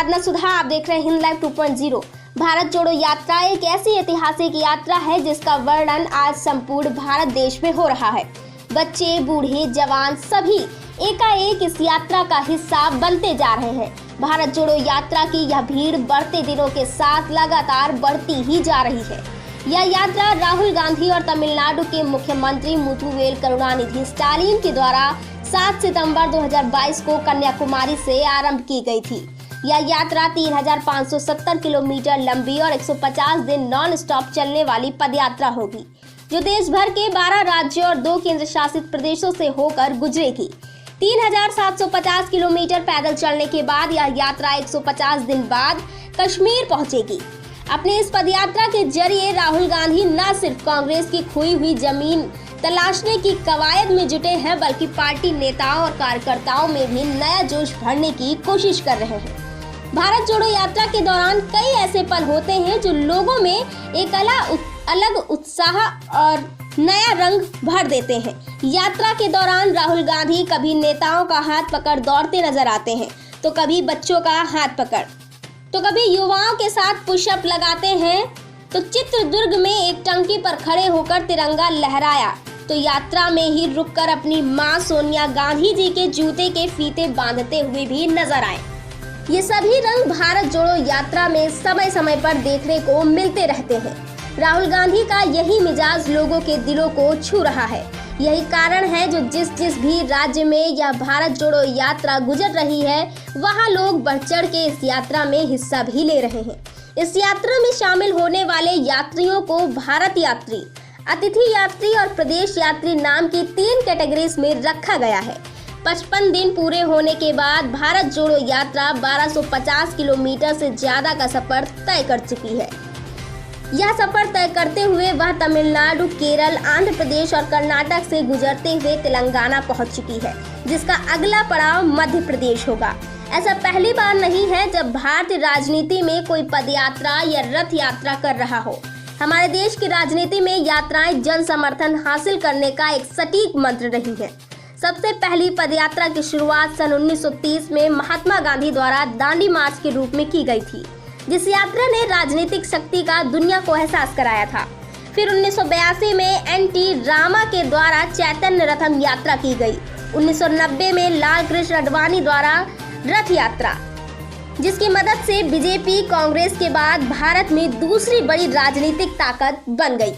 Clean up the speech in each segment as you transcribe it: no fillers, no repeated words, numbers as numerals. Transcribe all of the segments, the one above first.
आराधना सुधा, आप देख रहे हैं हिंद लाइव 2.0। भारत जोड़ो यात्रा एक ऐसी ऐतिहासिक यात्रा है जिसका वर्णन आज संपूर्ण भारत देश में हो रहा है। बच्चे, बूढ़े, जवान सभी एकाएक इस यात्रा का हिस्सा बनते जा रहे हैं। भारत जोड़ो यात्रा की यह भीड़ बढ़ते दिनों के साथ लगातार बढ़ती ही जा रही है। यह यात्रा राहुल गांधी और तमिलनाडु के मुख्यमंत्री मुथुवेल करुणानिधि स्टालिन के द्वारा 7 सितंबर 2022 को कन्याकुमारी से आरंभ की गई थी। यह यात्रा 3570 किलोमीटर लंबी और 150 दिन नॉन स्टॉप चलने वाली पदयात्रा होगी, जो देश भर के 12 राज्यों और 2 केंद्र शासित प्रदेशों से होकर गुजरेगी। 3750 किलोमीटर पैदल चलने के बाद यह यात्रा 150 दिन बाद कश्मीर पहुंचेगी। अपनी इस पदयात्रा के जरिए राहुल गांधी न सिर्फ कांग्रेस की खोई हुई जमीन तलाशने की कवायद में जुटे हैं, बल्कि पार्टी नेताओं और कार्यकर्ताओं में भी नया जोश भरने की कोशिश कर रहे हैं। भारत जोड़ो यात्रा के दौरान कई ऐसे पल होते हैं जो लोगों में एक अलग उत्साह और नया रंग भर देते हैं। यात्रा के दौरान राहुल गांधी कभी नेताओं का हाथ पकड़ दौड़ते नजर आते हैं, तो कभी बच्चों का हाथ पकड़, तो कभी युवाओं के साथ पुशअप लगाते हैं, तो चित्रदुर्ग में एक टंकी पर खड़े होकर तिरंगा लहराया, तो यात्रा में ही रुककर अपनी मां सोनिया गांधी जी के जूते के फीते बांधते हुए भी नजर आए। ये सभी रंग भारत जोड़ो यात्रा में समय समय पर देखने को मिलते रहते हैं। राहुल गांधी का यही मिजाज लोगों के दिलों को छू रहा है। यही कारण है जो जिस भी राज्य में यह भारत जोड़ो यात्रा गुजर रही है, वहाँ लोग बढ़ चढ़ के इस यात्रा में हिस्सा भी ले रहे हैं। इस यात्रा में शामिल होने वाले यात्रियों को भारत यात्री, अतिथि यात्री और प्रदेश यात्री नाम की 3 कैटेगरीज में रखा गया है। 55 दिन पूरे होने के बाद भारत जोड़ो यात्रा 1250 किलोमीटर से ज्यादा का सफर तय कर चुकी है। यह सफर तय करते हुए वह तमिलनाडु, केरल, आंध्र प्रदेश और कर्नाटक से गुजरते हुए तेलंगाना पहुंच चुकी है, जिसका अगला पड़ाव मध्य प्रदेश होगा। ऐसा पहली बार नहीं है जब भारतीय राजनीति में कोई पदयात्रा या रथ यात्रा कर रहा हो। हमारे देश की राजनीति में यात्राएं जन समर्थन हासिल करने का एक सटीक मंत्र रही है। सबसे पहली पदयात्रा की शुरुआत सन 1930 में महात्मा गांधी द्वारा दांडी मार्च के रूप में की गई थी, जिस यात्रा ने राजनीतिक शक्ति का दुनिया को एहसास कराया था। फिर 1982 में एन.टी. रामा के द्वारा चैतन्य रथम यात्रा की गई। 1990 में लाल कृष्ण आडवाणी द्वारा रथ यात्रा, जिसकी मदद से बीजेपी कांग्रेस के बाद भारत में दूसरी बड़ी राजनीतिक ताकत बन गई।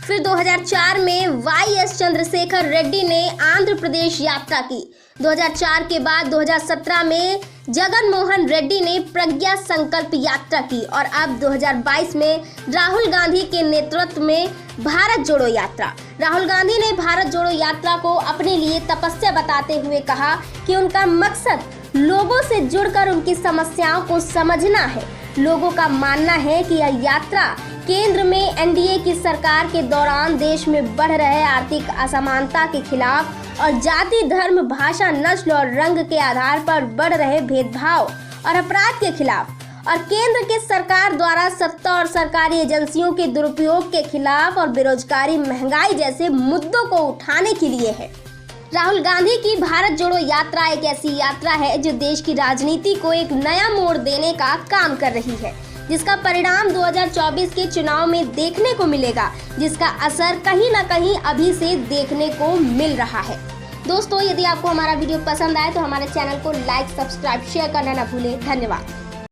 फिर 2004 में वाई.एस. चंद्रशेखर रेड्डी ने आंध्र प्रदेश यात्रा की। 2004 के बाद 2017 में जगन मोहन रेड्डी ने प्रज्ञा संकल्प यात्रा की और अब 2022 में राहुल गांधी के नेतृत्व में भारत जोड़ो यात्रा। राहुल गांधी ने भारत जोड़ो यात्रा को अपने लिए तपस्या बताते हुए कहा कि उनका मकसद लोगों से जुड़कर उनकी समस्याओं को समझना है। लोगों का मानना है कि यह यात्रा केंद्र में एनडीए की सरकार के दौरान देश में बढ़ रहे आर्थिक असमानता के खिलाफ और जाति, धर्म, भाषा, नस्ल और रंग के आधार पर बढ़ रहे भेदभाव और अपराध के खिलाफ और केंद्र के सरकार द्वारा सत्ता और सरकारी एजेंसियों के दुरुपयोग के खिलाफ और बेरोजगारी, महंगाई जैसे मुद्दों को उठाने के लिए है। राहुल गांधी की भारत जोड़ो यात्रा एक ऐसी यात्रा है जो देश की राजनीति को एक नया मोड़ देने का काम कर रही है, जिसका परिणाम 2024 के चुनाव में देखने को मिलेगा, जिसका असर कहीं न कहीं अभी से देखने को मिल रहा है। दोस्तों, यदि आपको हमारा वीडियो पसंद आए तो हमारे चैनल को लाइक, सब्सक्राइब, शेयर करना न भूलें। धन्यवाद।